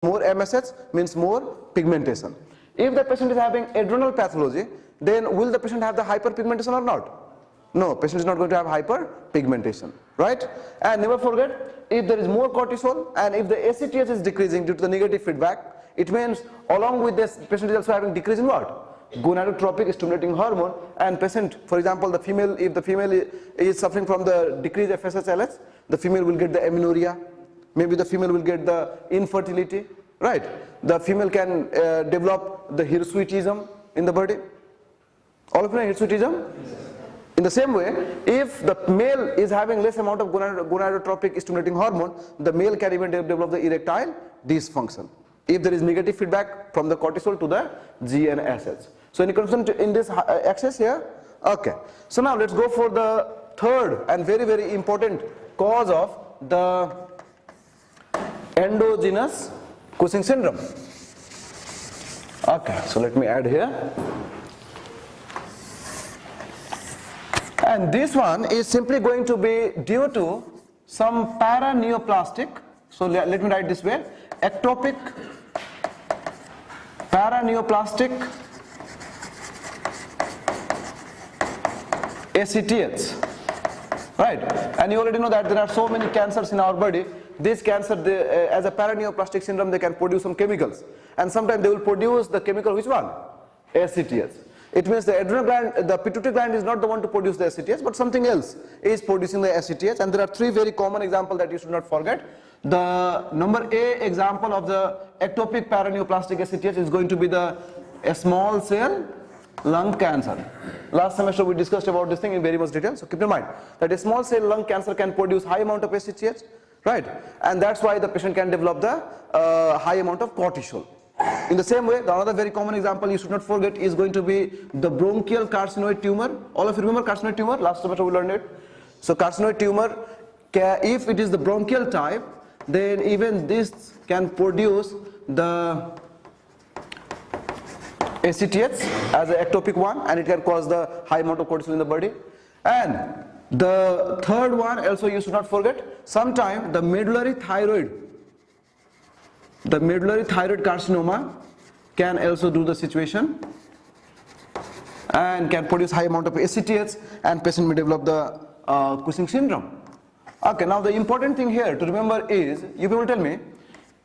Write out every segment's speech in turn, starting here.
more MSH means more pigmentation. If the patient is having adrenal pathology, then will the patient have the hyperpigmentation or not? No, patient is not going to have hyperpigmentation, right? And never forget, if there is more cortisol and if the ACTH is decreasing due to the negative feedback, it means along with this patient is also having decrease in what? Gonadotropic stimulating hormone, and patient, for example, the female, if the female is suffering from the decreased FSH/LH, the female will get the amenorrhea, maybe the female will get the infertility, right? The female can develop the hirsutism in the body. All of you know hirsutism? In the same way, if the male is having less amount of gonadotropic stimulating hormone, the male can even develop the erectile dysfunction, if there is negative feedback from the cortisol to the GnSH. So any concern in this axis here? Okay. So now let's go for the third and very, very important cause of the endogenous Cushing syndrome. Okay, so let me add here. And this one is simply going to be due to some paraneoplastic, so let me write this way, ectopic paraneoplastic ACTH, right? And you already know that there are so many cancers in our body. This cancer, as a paraneoplastic syndrome, they can produce some chemicals, and sometimes they will produce the chemical, which one? ACTH. It means the adrenal gland, the pituitary gland is not the one to produce the ACTH, but something else is producing the ACTH. And there are three very common examples that you should not forget. The number A example of the ectopic paraneoplastic ACTH is going to be the small cell lung cancer. Last semester we discussed about this thing in very much detail, so keep in mind that a small cell lung cancer can produce high amount of ACTH, right? And that's why the patient can develop the high amount of cortisol. In the same way, the another very common example you should not forget is going to be the bronchial carcinoid tumor. All of you remember carcinoid tumor? Last semester we learned it. So carcinoid tumor, if it is the bronchial type, then even this can produce the ACTH as an ectopic one, and it can cause the high amount of cortisol in the body. And the third one also you should not forget, sometime the medullary thyroid carcinoma can also do the situation and can produce high amount of ACTH, and patient may develop the Cushing syndrome. Okay, now the important thing here to remember is, you people tell me,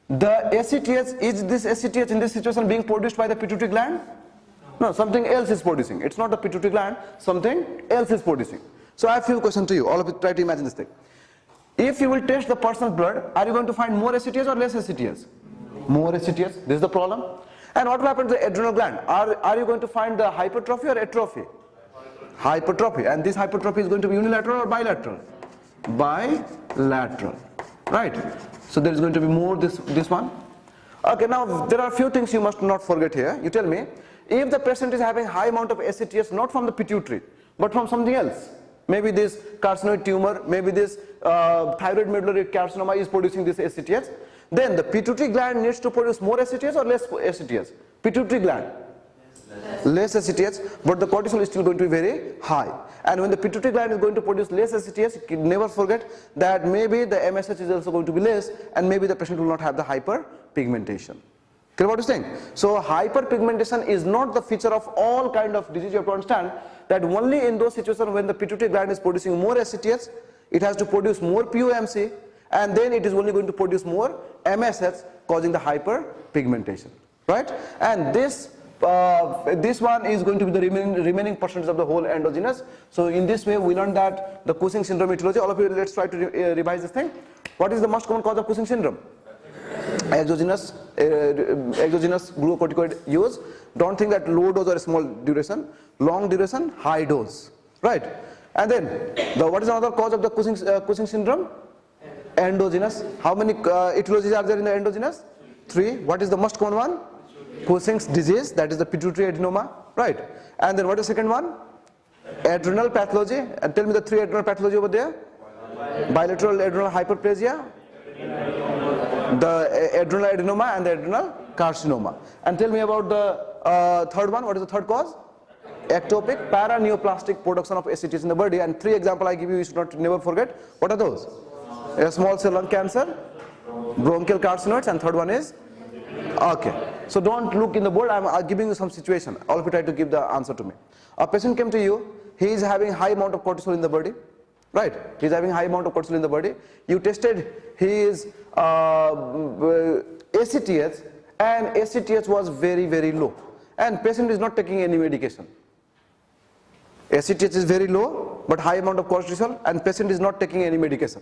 the ACTH, is this ACTH in this situation being produced by the pituitary gland? No, something else is producing. It's not the pituitary gland, something else is producing. So I have a few questions to you. All of you try to imagine this thing. If you will test the person's blood, are you going to find more ACTH or less ACTH? More ACTH. This is the problem. And what will happen to the adrenal gland? Are you going to find the hypertrophy or atrophy? Hypertrophy. And this hypertrophy is going to be unilateral or bilateral? Bilateral. Right? So there is going to be more this one. Okay, now there are a few things you must not forget here. You tell me, if the patient is having high amount of ACTH not from the pituitary but from something else, maybe this carcinoid tumor, maybe this thyroid medullary carcinoma is producing this ACTH, then the pituitary gland needs to produce more ACTH or less ACTH? Pituitary gland? Less ACTH, but the cortisol is still going to be very high. And when the pituitary gland is going to produce less ACTH, never forget that maybe the MSH is also going to be less, and maybe the patient will not have the hyperpigmentation. Clear what I'm saying? So hyperpigmentation is not the feature of all kind of disease. You have to understand that only in those situations when the pituitary gland is producing more ACTH, it has to produce more POMC, and then it is only going to produce more MSH, causing the hyperpigmentation, right? And this one is going to be the remaining percentage of the whole endogenous. So in this way we learned that the Cushing syndrome etiology. All of you, let's try to revise this thing. What is the most common cause of Cushing syndrome? Exogenous glucocorticoid use. Don't think that low dose or small duration. Long duration, high dose, right? And then what is another cause of the Cushing syndrome? Endogenous. How many etiologies are there in the endogenous? 3. What is the most common one? Cushing's disease, that is the pituitary adenoma, right? And then what is the second one? Adrenal pathology. And tell me the 3 adrenal pathology over there. Bilateral adrenal hyperplasia, the adrenal adenoma, and the adrenal carcinoma. And tell me about the third one. What is the third cause? Ectopic paraneoplastic production of ACTH in the body. And 3 examples I give you, you should never forget. What are those? A small cell lung cancer, bronchial carcinoids, and third one is Okay. So don't look in the board. I'm giving you some situation. All of you try to give the answer to me. A patient came to you. He is having high amount of cortisol in the body. Right? He is having high amount of cortisol in the body. You tested his ACTH, and ACTH was very, very low. And patient is not taking any medication. ACTH is very low, but high amount of cortisol, and patient is not taking any medication.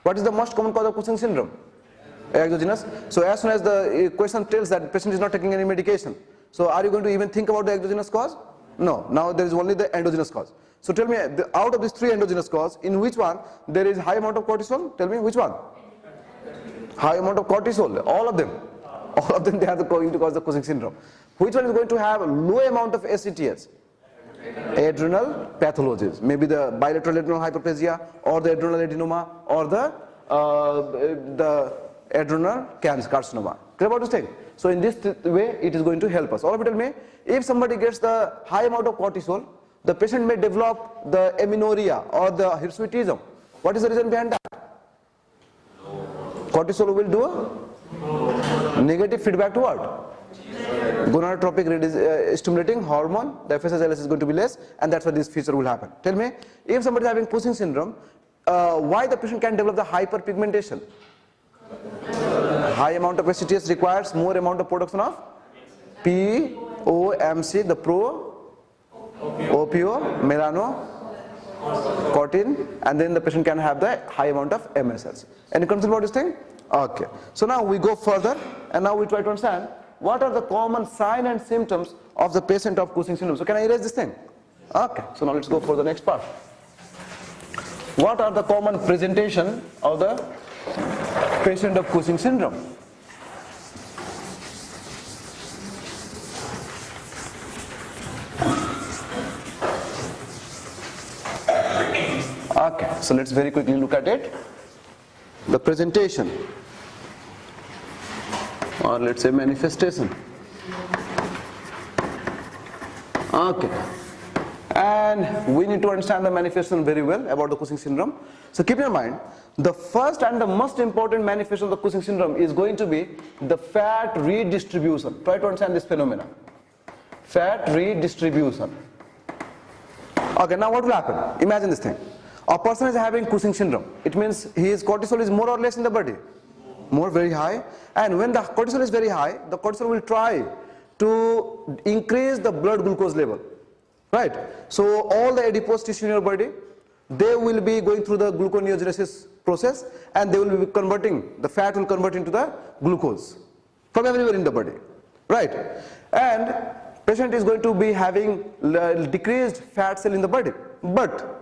What is the most common cause of Cushing syndrome? Exogenous. So as soon as the question tells that patient is not taking any medication, so are you going to even think about the exogenous cause? No. Now there is only the endogenous cause. So tell me, out of these three endogenous causes, in which one there is high amount of cortisol? Tell me which one? High amount of cortisol. All of them. All of them, they are going to cause the Cushing syndrome. Which one is going to have low amount of ACTH? Adrenal pathologies. Maybe the bilateral adrenal hyperplasia, or the adrenal adenoma, or the adrenal carcinoma. Clear about this thing? So in this way, it is going to help us. All of you tell me, if somebody gets the high amount of cortisol, the patient may develop the amenorrhea or the hirsutism. What is the reason behind that? Cortisol will do negative feedback to what? Gonadotropic stimulating hormone. The FSH is going to be less, and that's why this feature will happen. Tell me, if somebody is having Cushing syndrome, why the patient can develop the hyperpigmentation? High amount of ACTH requires more amount of production of POMC, the pro-opio melanocortin, and then the patient can have the high amount of MSH. Any concern about this thing? Okay. So now we go further, and now we try to understand what are the common signs and symptoms of the patient of Cushing syndrome. So can I erase this thing? Okay. So now let's go for the next part. What are the common presentation of the patient of Cushing syndrome? Okay, so let's very quickly look at it. The presentation, or let's say manifestation. Okay, and we need to understand the manifestation very well about the Cushing syndrome. So keep in mind, the first and the most important manifestation of the Cushing syndrome is going to be the fat redistribution. Try to understand this phenomenon. Fat redistribution. Okay, now what will happen? Imagine this thing. A person is having Cushing syndrome. It means his cortisol is more or less in the body. More, very high. And when the cortisol is very high, the cortisol will try to increase the blood glucose level. Right? So all the adipose tissue in your body, they will be going through the gluconeogenesis process, and they will be converting, the fat will convert into the glucose from everywhere in the body. Right? And patient is going to be having decreased fat cell in the body. But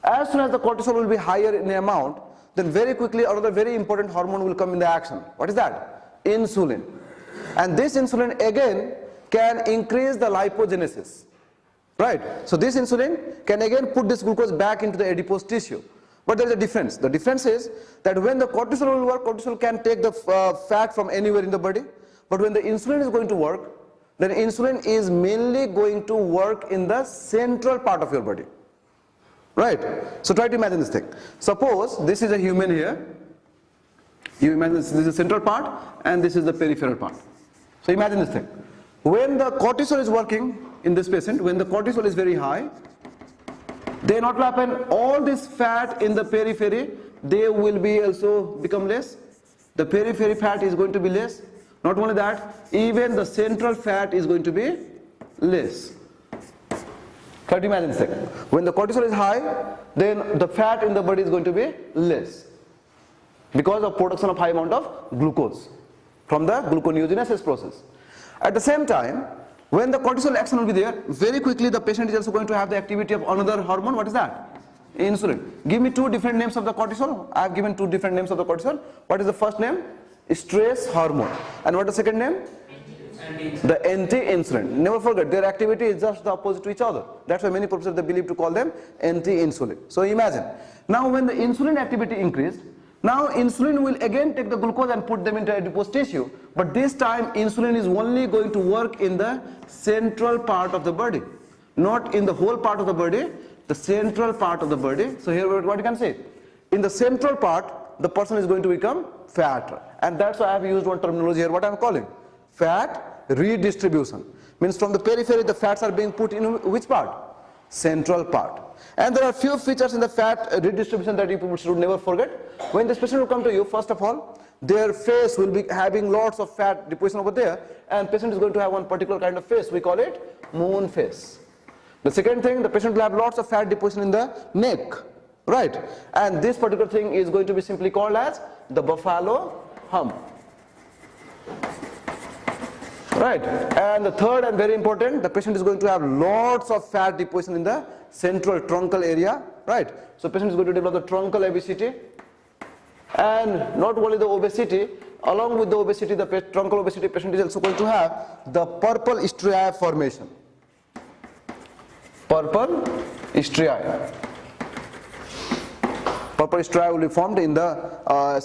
as soon as the cortisol will be higher in the amount, then very quickly another very important hormone will come in the action. What is that? Insulin. And this insulin again can increase the lipogenesis. Right? So this insulin can again put this glucose back into the adipose tissue. But there is a difference. The difference is that when the cortisol will work, cortisol can take the fat from anywhere in the body. But when the insulin is going to work, then insulin is mainly going to work in the central part of your body. Right? So try to imagine this thing. Suppose this is a human here. You imagine this is the central part, and this is the peripheral part. So imagine this thing. When the cortisol is working in this patient, when the cortisol is very high, then what will happen? All this fat in the periphery, they will be also become less. The periphery fat is going to be less. Not only that, even the central fat is going to be less. Try to imagine this thing. When the cortisol is high, then the fat in the body is going to be less because of production of high amount of glucose from the gluconeogenesis process. At the same time, when the cortisol action will be there, very quickly the patient is also going to have the activity of another hormone. What is that? Insulin. Give me two different names of the cortisol. I have given two different names of the cortisol. What is the first name? Stress hormone. And what is the second name? The anti-insulin. Never forget, their activity is just the opposite to each other. That's why many professors they believe to call them anti-insulin. So imagine, now when the insulin activity increased, now insulin will again take the glucose and put them into adipose tissue. But this time insulin is only going to work in the central part of the body, not in the whole part of the body, the central part of the body. So here what you can say, in the central part, the person is going to become fat. And that's why I have used one terminology here, what I am calling fat redistribution. Means from the periphery the fats are being put in which part? Central part. And there are few features in the fat redistribution that you should never forget. When this patient will come to you, first of all, their face will be having lots of fat deposition over there, and patient is going to have one particular kind of face. We call it moon face. The second thing, the patient will have lots of fat deposition in the neck, right? And this particular thing is going to be simply called as the buffalo hump. Right, and the third and very important, the patient is going to have lots of fat deposition in the central truncal area, right? So patient is going to develop the truncal obesity, and not only the obesity, along with the obesity, the truncal obesity, patient is also going to have the purple striae formation. Purple striae. Purple striae will be formed in the